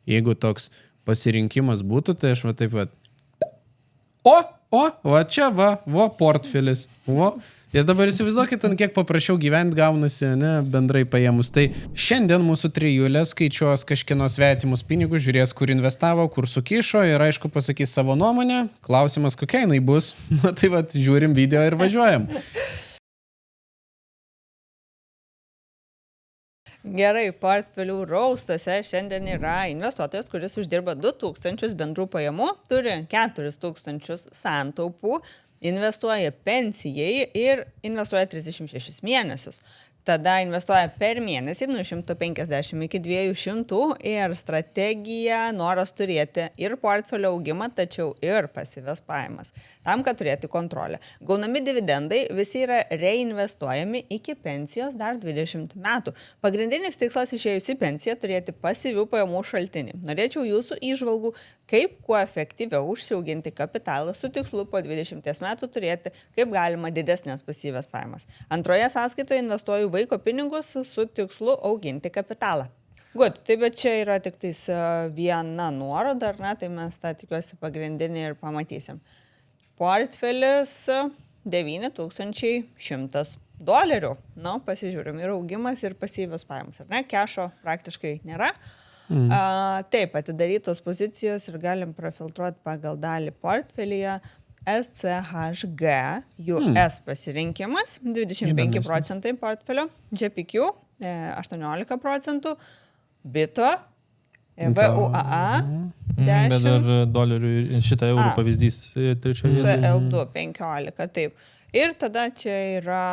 jeigu toks pasirinkimas būtų, tai aš va taip va. Va čia portfelis. Ir dabar įsivaizduokit, kiek paprašiau gyventi gaunasi, ne, bendrai paėmus. Tai šiandien mūsų trijulė skaičiuos kažkieno svetimus pinigus, žiūrės, kur investavo, kur sukišo ir aišku pasakys savo nuomonę. Klausimas, kokia jinai bus. Na tai va, žiūrim video ir važiuojam. Gerai, portfelių raustuose šiandien yra investuotojas, kuris uždirba 2000 bendrų pajamų, turi 4000 santaupų, investuoja pensijai ir investuoja 36 mėnesius. Tada investuoja per mėnesį nuo 150 iki 200 ir strategija noras turėti ir portfelio augimą, tačiau ir pasyvias pajamas, tam, kad turėti kontrolę. Gaunami dividendai visi yra reinvestuojami iki pensijos dar 20 metų. Pagrindinis tikslas išėjus į pensiją turėti pasyvių pajamų šaltinį. Norėčiau jūsų įžvalgų, kaip kuo efektyviau užsiauginti kapitalą su tikslu po 20 metų turėti kaip galima didesnės pasyvias pajamas. Antroje sąskaitoje investuoju vaiko pinigus su tikslu auginti kapitalą. Good, tai bet čia yra tik tais viena nuoroda, ar ne, tai mes tą tikiuosi pagrindinį ir pamatysim. Portfelis $9100. Nu, pasižiūrim, ir augimas, ir pasyvios pajamos, ar ne, kešo praktiškai nėra. Taip, atidarytos pozicijos ir galim profiltruoti pagal dalį portfelyje. SCHG, US pasirinkimas, 25% portfelio, JPQ 18%, BITO, VUAA 10%, bet dar dolerių šitą eurų pavyzdys trečioje. CL2 15%, taip. Ir tada čia yra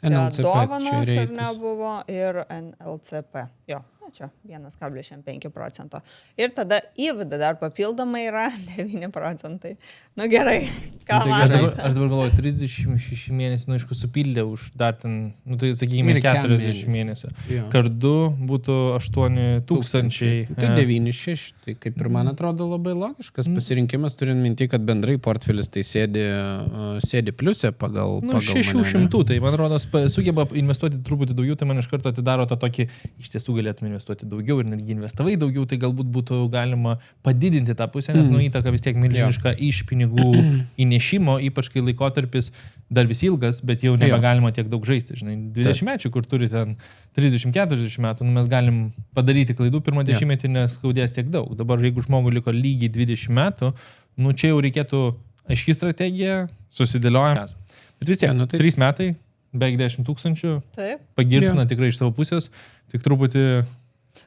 dovanos, ar nebuvo, ir NLCP, jo. Čia 1,5%. Ir tada įvada dar papildomai yra 9%. Nu gerai, ką matai? Aš dabar galvoju, 36 mėnesių, aišku, supildė už dar ten, tai sakykime, 40 mėnesių. Kartu būtų 8000. Tai 9,6, tai kaip ir man atrodo labai logiškas pasirinkimas, turint minti, kad bendrai portfelis tai sėdi pliuse pagal 600, tai man atrodo, sugeba investuoti truputį daugiau, tai man iš karto atidaro tą tokį, iš tiesų galėtume investuoti daugiau ir netgi investavai daugiau, tai galbūt būtų galima padidinti tą pusę, nes įtaka vis tiek milžiniška iš pinigų įnešimo, ypač kai laikotarpis dar vis ilgas, bet jau nebegalima tiek daug žaisti. Žinai, 20 mečių, kur turi ten 30-40 metų, mes galim padaryti klaidų pirmą dešimtmetį, nes skaudės tiek daug. Dabar jeigu žmogui liko lygiai 20 metų, čia jau reikėtų aiški strategija, susidėliojame. Bet vis tiek, 3 metai, beveik 10 000, pagirtina tikrai iš savo pusės, tik truputį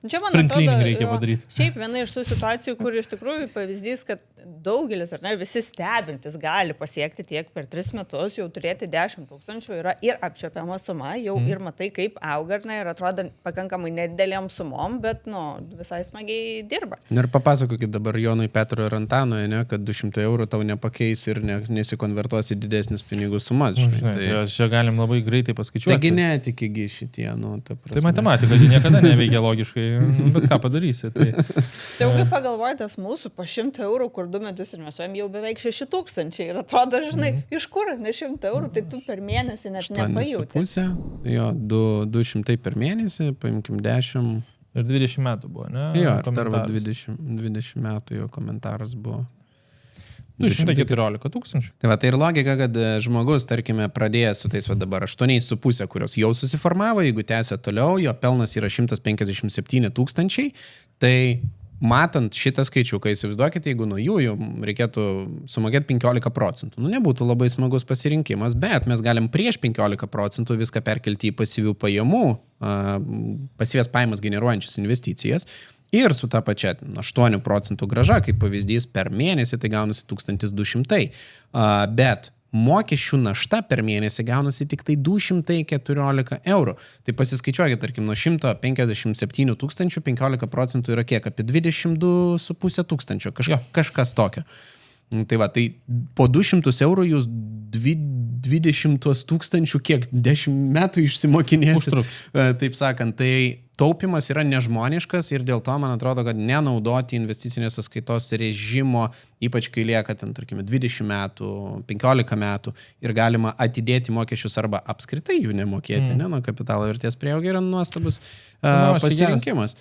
sprinklining reikia padaryti. Šiaip viena iš tų situacijų, kur iš tikrųjų pavyzdys, kad daugelis, ar ne, visi stebintis gali pasiekti tiek per 3 metus, jau turėti 10 000 yra ir apčiopiama suma, jau ir matai, kaip auga, ir atrodo pakankamai nedidelėm sumom, bet, visai smagiai dirba. Ir papasakokit dabar Jonui, Petrui ir Antanui, ne, kad 200 eurų tau nepakeis ir nesikonvertuosi didesnis pinigų sumas. Žinai, tai čia galim labai greitai paskaičiuoti. Taigi netikigi šitie, ta prasme. Tai matematika, niekada neveikia logiškai. Bet ką padarysi? Tai kaip pagalvojatės mūsų po 100 eurų, kur 2 metus investuojam, jau beveik 6000 ir atrodo, žinai, iš kur ne 100 eurų, tai tu per mėnesį net nepajauti. 8,5, jo, 200 per mėnesį, paimkim 10. Ir 20 metų buvo, ne? Jo, dar 20 metų jo komentaras buvo. 214 000. Tai ir logika, kad žmogus, tarkime, pradėjęs su tais dabar 8,5, kurios jau susiformavo, jeigu tęsia toliau, jo pelnas yra 157 000, tai matant šitą skaičiuką, įsivaizduokite, jeigu nuo jų reikėtų sumokėti 15%. Nebūtų labai smagus pasirinkimas, bet mes galim prieš 15% viską perkelti į pasyvių pajamų, pasyvės pajamas generuojančias investicijas. Ir su ta pačia 8% grąža, kaip pavyzdys, per mėnesį tai gaunasi 1200. Bet mokesčių našta per mėnesį gaunasi tik tai 214 eurų. Tai pasiskaičiuokit, tarkim, nuo 157 000, 15% yra kiek? Apie 22,5 tūkstančio, kažkas tokio. Tai va, tai po 200 eurų jūs 20 000, kiek 10 metų išsimokinėsit. Taip sakant, tai taupimas yra nežmoniškas ir dėl to, man atrodo, kad nenaudoti investicinės sąskaitos režimo, ypač kai lieka ten, tarkime, 20 metų, 15 metų ir galima atidėti mokesčius arba apskritai jų nemokėti, nuo kapitalo vertės prieaugio yra nuostabus pasirinkimas.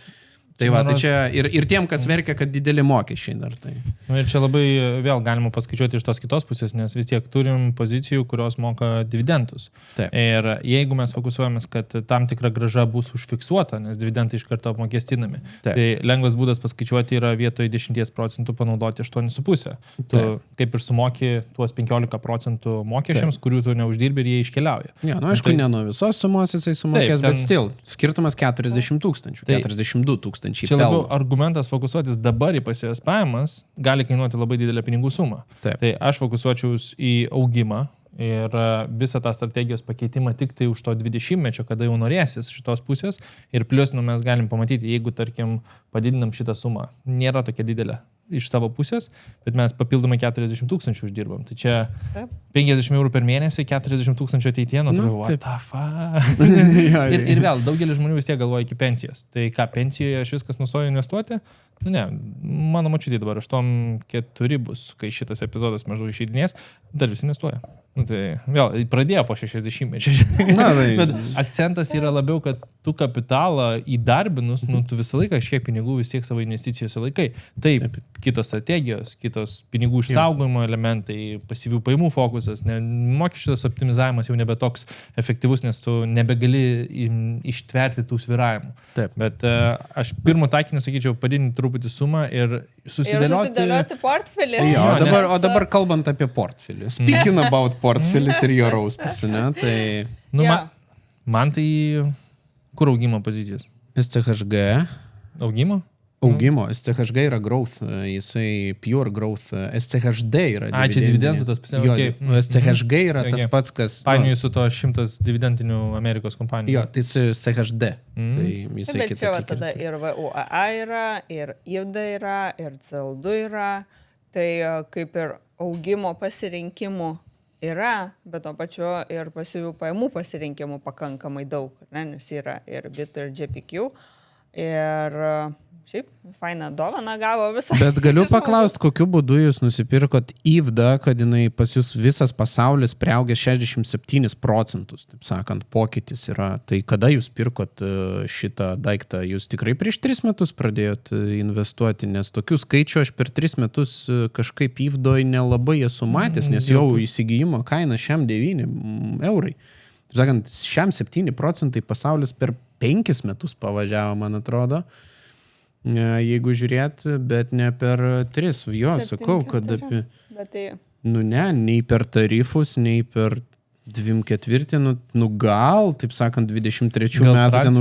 Tai va, tai čia ir tiem, kas verkia, kad dideli mokesčiai dar tai. Ir čia labai vėl galima paskaičiuoti iš tos kitos pusės, nes vis tiek turim pozicijų, kurios moka dividendus. Taip. Ir jeigu mes fokusuojamės, kad tam tikra grąža bus užfiksuota, nes dividendai iš karto apmokestinami, Taip. tai lengvas būdas paskaičiuoti yra vietoj 10% panaudoti 8,5. Tu kaip ir sumoki tuos 15% mokesčiams, kurių tu neuždirbi ir jie iškeliauja. Ja, nu aišku, ne nuo visos sumos jisai sumokės, Taip, bet still, skirtumas 40 000, 42 000 Čia labiau pelno. argumentas fokusuotis dabar į pasivės pajamas gali kainuoti labai didelę pinigų sumą. Taip. Tai aš fokusuočiaus į augimą ir visą tą strategijos pakeitimą tik tai už to 20-mečio, kada jau norėsis šitos pusės. Ir plius, mes galim pamatyti, jeigu, tarkim, padidinam šitą sumą, nėra tokia didelė iš savo pusės, bet mes papildomai 40 000 uždirbam. Tai čia 50 eurų per mėnesį, 40 000 ateityje, what the fuck. ir vėl, daugelis žmonių vis tiek galvoja iki pensijos. Tai ką, pensijoje aš viskas nustoju investuoti? Nu ne, mano mačiutė dabar 8-4 bus, kai šitas epizodas maždaug išeidinės, dar visi investuoja. Nu, tai vėl, pradėjo po 60-mečio. Bet akcentas yra labiau, kad tu kapitalą įdarbinus, tu visą laiką kažkiek pinigų vis tiek savo investicijose laikai. Taip, kitos strategijos, kitos pinigų išsaugojimo elementai, pasyvių pajamų fokusas, mokesčių optimizavimas jau nebe toks efektyvus, nes tu nebegali ištverti tų svyravimų. Taip. Bet aš pirmo taikinį sakyčiau, padidinti truputį sumą ir susidėlioti portfelį. Jo, o dabar kalbant apie portfelį. Speaking about portfelis ir jo raustas, ne? Tai... Nu, man tai... Kur augimo pozicijos? SCHG. Augimo? Augimo. SCHG yra growth, jisai pure growth. SCHD yra dividendinė. Čia dividendų tas pasiėmė. Okay. SCHG yra tas pats, kas... Painiui su to 100 dividendinių Amerikos kompanijų. Jo, tai SCHD. Tai jisai bet čia va tada ir VUAA yra, ir IVDA yra, ir CL2 yra. Tai kaip ir augimo pasirinkimų yra, bet to pačiu ir pasyvių pajamų pasirinkimų pakankamai daug, nes yra ir BIT, ir GPQ. Ir šiaip, faina dovana gavo visą. Bet galiu paklausti, kokiu būdu jūs nusipirkot IVDA, kad jinai pas jūs visas pasaulis priaugęs 67%, taip sakant, pokytis yra. Tai kada jūs pirkot šitą daiktą? Jūs tikrai prieš 3 metus pradėjot investuoti, nes tokių skaičių aš per 3 metus kažkaip IVDOje nelabai esu matęs, nes jau įsigijimo kaina šiam 9 eurai. Taip sakant, šiam 7% pasaulis per 5 metus pavažiavo, man atrodo. Jeigu žiūrėt, bet ne per 3. Jo, sakau, kad apie... Nu ne, nei per tarifus, nei per 2/4, nu gal, taip sakant, 23 metų ten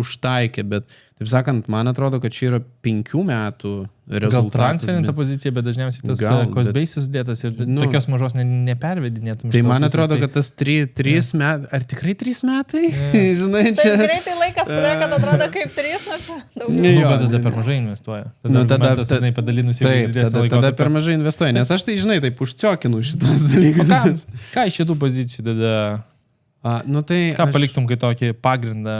užtaikė, bet taip sakant, man atrodo, kad čia yra 5 metų rezultatas. Gal transferinta pozicija, bet dažniausiai tas cost basis sudėtas ir tokios mažos nepervedinėtum. Tai man atrodo, kad tas 3 metai, ar tikrai 3 metai? Žinai, čia... Taip greitai laikas praėjo, kad atrodo kaip 3 metai. Bet tada per mažai investuoja. Tada padalinus į didesnį laiką. Tada per mažai investuoja, nes aš tai, žinai, taip užciokinu šitas dalykas. Ką iš šitų pozicijų tada... Ką paliktum kai tokį pagrindą...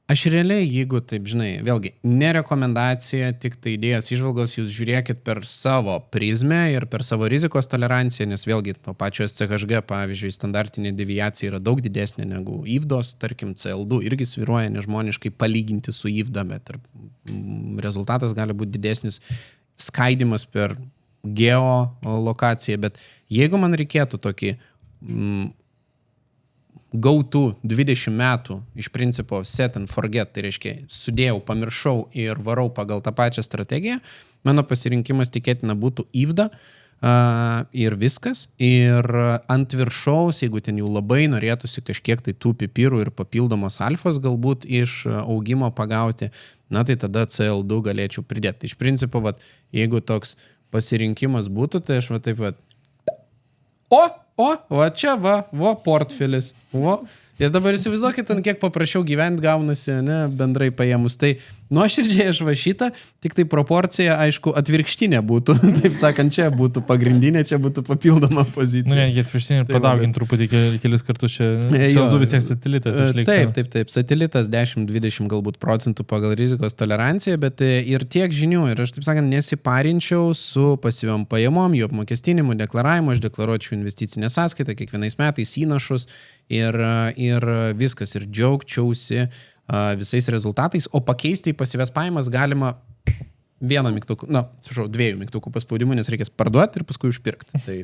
Aš realiai, jeigu taip, žinai, vėlgi, ne rekomendacija, tik tai idėjas išvalgos, jūs žiūrėkit per savo prizmę ir per savo rizikos toleranciją, nes vėlgi, to pačio SCHG, pavyzdžiui, standartinė deviacija yra daug didesnė negu IVDOS, tarkim, CL2 irgi svyruoja nežmoniškai palyginti su IVDA, bet rezultatas gali būti didesnis skaidimas per geolokaciją, bet jeigu man reikėtų tokį go-to 20 metų, iš principo set and forget, tai reiškia, sudėjau, pamiršau ir varau pagal tą pačią strategiją, mano pasirinkimas tikėtina būtų IVDA ir viskas. Ir ant viršaus, jeigu ten jau labai norėtųsi kažkiek tai tų pipirų ir papildomos alfos galbūt iš augimo pagauti, na tai tada CL2 galėčiau pridėti. Iš principo, vat, jeigu toks pasirinkimas būtų, tai aš va taip pat va čia portfelis. Ir dabar įsivaizduokit, kiek paprašiau gyventi gaunasi, ne, bendrai paėmus. Tai nuoširdžiai aš va šitą, tik tai proporcija, aišku, atvirkštinė būtų. Taip sakant, čia būtų pagrindinė, čia būtų papildoma pozicija. Nu, netgi atvirkštinė ir padaugint truputį kelis kartus čia. CO2 vis tiek satelitas išliktų. Taip. Satelitas 10-20 galbūt procentų pagal rizikos toleranciją, bet ir tiek žinių. Ir aš, taip sakant, nesiparinčiau su pasyviom pajamom, jų apmokestinimu, deklaravimu. Aš deklaruočiau investicinę sąskaitą kiekvienais metais įnašus. Ir viskas, ir džiaugčiausi visais rezultatais, o pakeisti į pasyvias pajamas galima vieno mygtukų, dviejų mygtukų paspaudimu, nes reikės parduoti ir paskui užpirkti. Tai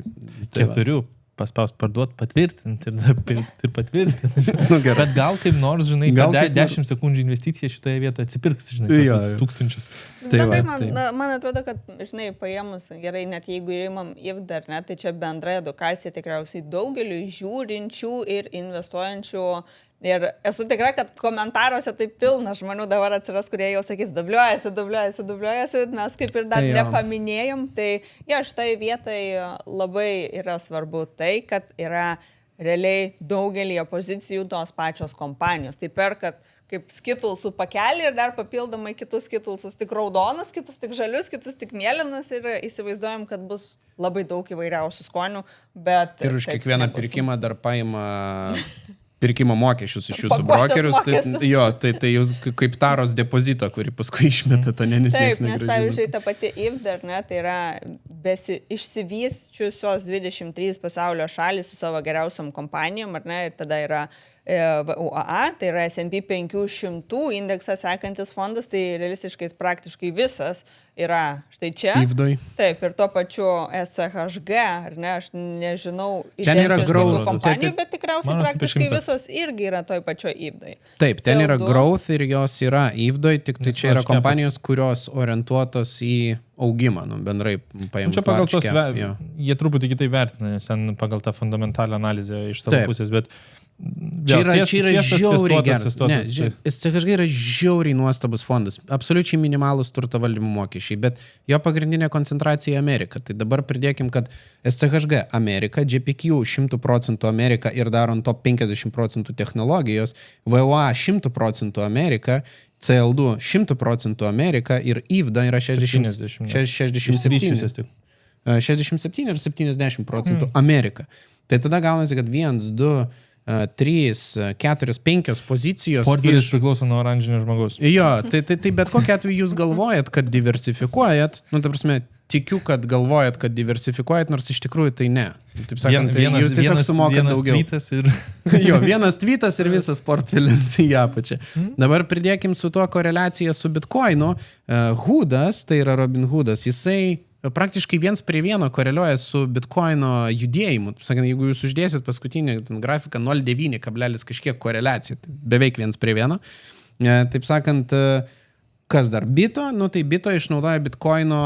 4 paspaus parduoti, patvirtinti ir patvirtinti. Bet gal kaip nors, žinai, gal 10 sekundžių investicija šitoje vietoje atsipirks, žinai, tūkstančius. Man atrodo, kad, žinai, paėmus gerai, net jeigu įimam IFD ar ne, tai čia bendra edukacija tikriausiai daugeliu žiūrinčių ir investuojančių. Ir esu tikra, kad komentaruose tai pilna žmonių dabar atsiras, kurie jau sakys, dubliuojasi, mes kaip ir dar nepaminėjom. Tai štai vietai labai yra svarbu tai, kad yra realiai daugelį pozicijų tos pačios kompanijos. Tai perkat kaip skitulsų pakelį ir dar papildomai kitus skitulsus, tik raudonas, kitus tik žalius, kitus tik mėlynas ir įsivaizduojam, kad bus labai daug įvairiausių skonių. Ir už kiekvieną pirkimą dar paima pirkimo mokesčius iš jūsų brokerius, tai jūs kaip taros depozitą, kurį paskui išmeta, to niekas negrąžina. Taip, nes pavyzdžiui, ta pati IFD, tai yra išsivysčiusios 23 pasaulio šalys su savo geriausiam kompanijom, ir tada yra VUAA, tai yra S&P 500 indeksą sekantis fondas, tai realistiškai praktiškai visas yra štai čia. IFDoj. Taip, ir tuo pačiu SCHG, ar ne, aš nežinau, ten yra growth kompanijų, bet tikriausiai praktiškai visos irgi yra toj pačioj IFDoj. Taip, ten yra growth ir jos yra IFDoj, tik tai čia yra kompanijos, kurios orientuotos į augimą, bendrai paėmus. Čia pagal tos, jie truputį kitai vertina, nes ten pagal tą fundamentalią analizę iš savo pusės, bet čia yra žiauriai geras. SCHG yra žiauriai nuostabus fondas. Absoliučiai minimalus turto valdymo mokesčiai, bet jo pagrindinė koncentracija į Ameriką. Tai dabar pridėkim, kad SCHG Amerika, GPQ 100% Amerika ir darant top 50% technologijos, VUA 100% Amerika, CL2 100% Amerika ir IFDA yra 67 ir 70% Amerika. Tai tada gaunasi, kad 1, 2, 3, 4, 5 pozicijos. Portfelis priklauso nuo oranžinio žmogaus. Jo, tai bet kokiu atveju jūs galvojat, kad diversifikuojat, ta prasme, tikiu, kad galvojat, kad diversifikuojat, nors iš tikrųjų tai ne. Taip sakant, jūs tiesiog sumokat daugiau. Vienas tweetas ir visas portfelis į apačią. Dabar pridėkim su tuo koreliaciją su Bitcoinu. Hoodas, tai yra Robin Hoodas, jisai praktiškai 1:1 koreliuoja su Bitcoino judėjimu. Sakant, jeigu jūs uždėsit paskutinį grafiką 0,9 kablelis kažkiek koreliacija, tai beveik 1:1. Taip sakant, kas dar? Bito, tai Bito išnaudoja Bitcoino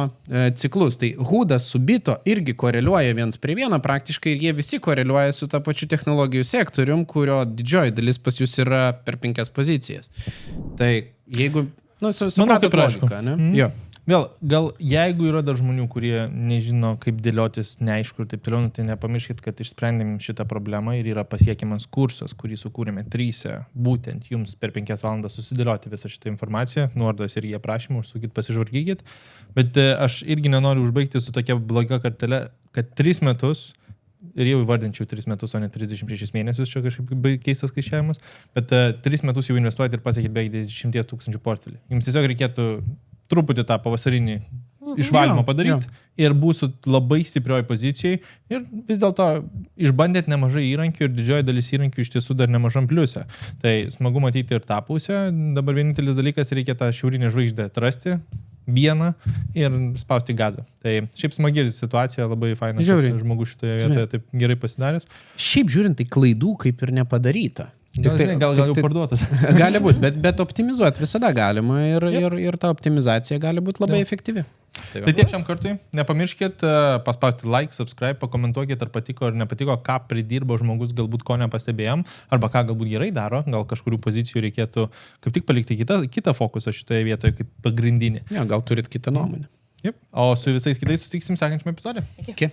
ciklus. Tai Hoodas su Bito irgi koreliuoja 1:1 praktiškai ir jie visi koreliuoja su tą pačiu technologijų sektorium, kurio didžioji dalis pas jūs yra per 5 pozicijas. Tai jeigu, supratot logiką, ne? Jo. Vėl, gal jeigu yra dar žmonių, kurie nežino, kaip dėliotis, neaišku ir taip toliau, tai nepamirškit, kad išsprendėm šitą problemą ir yra pasiekiamas kursas, kurį sukūrėme 3, būtent jums per 5 valandas susidėlioti visą šitą informaciją, nuorodos ir jie prašymą, užsukit, pasižvalgykit, bet aš irgi nenoriu užbaigti su tokia bloga kartelė, kad 3 metus, ir jau įvardinčiau 3 metus, o ne 36 mėnesius, čia kažkaip keistas skaičiavimas, bet 3 metus jau investuojate ir pasiekit beveik 100 000 portfelį. Jums tiesiog reikėtų truputį tą pavasarinį išvalymą padaryti ir būsų labai stiprioj pozicijai ir vis dėlto išbandėt nemažai įrankių ir didžioji dalis įrankių iš tiesų dar nemažam pliuse. Tai smagu matyti ir tą pusę. Dabar vienintelis dalykas, reikia tą šiaurinę žvaigždę atrasti vieną ir spausti gazą. Tai šiaip smagi situacija, labai fainas žmogus šitoje vietoje taip gerai pasidaręs. Šiaip žiūrint, tai klaidų kaip ir nepadaryta. Gal jau parduotas. Gali būti, bet optimizuoti visada galima ir ta optimizacija gali būti labai efektyvi. Tai tiek šiam kartui. Nepamirškit paspausti like, subscribe, pakomentuokit, ar patiko ar nepatiko, ką pridirbo žmogus, galbūt ko nepastebėjom, arba ką galbūt gerai daro, gal kažkurių pozicijų reikėtų kaip tik palikti kitą fokusą šitoje vietoje kaip pagrindinį. Gal turit kitą nuomonę. O su visais kitais sutiksim sekančiame epizode. Iki.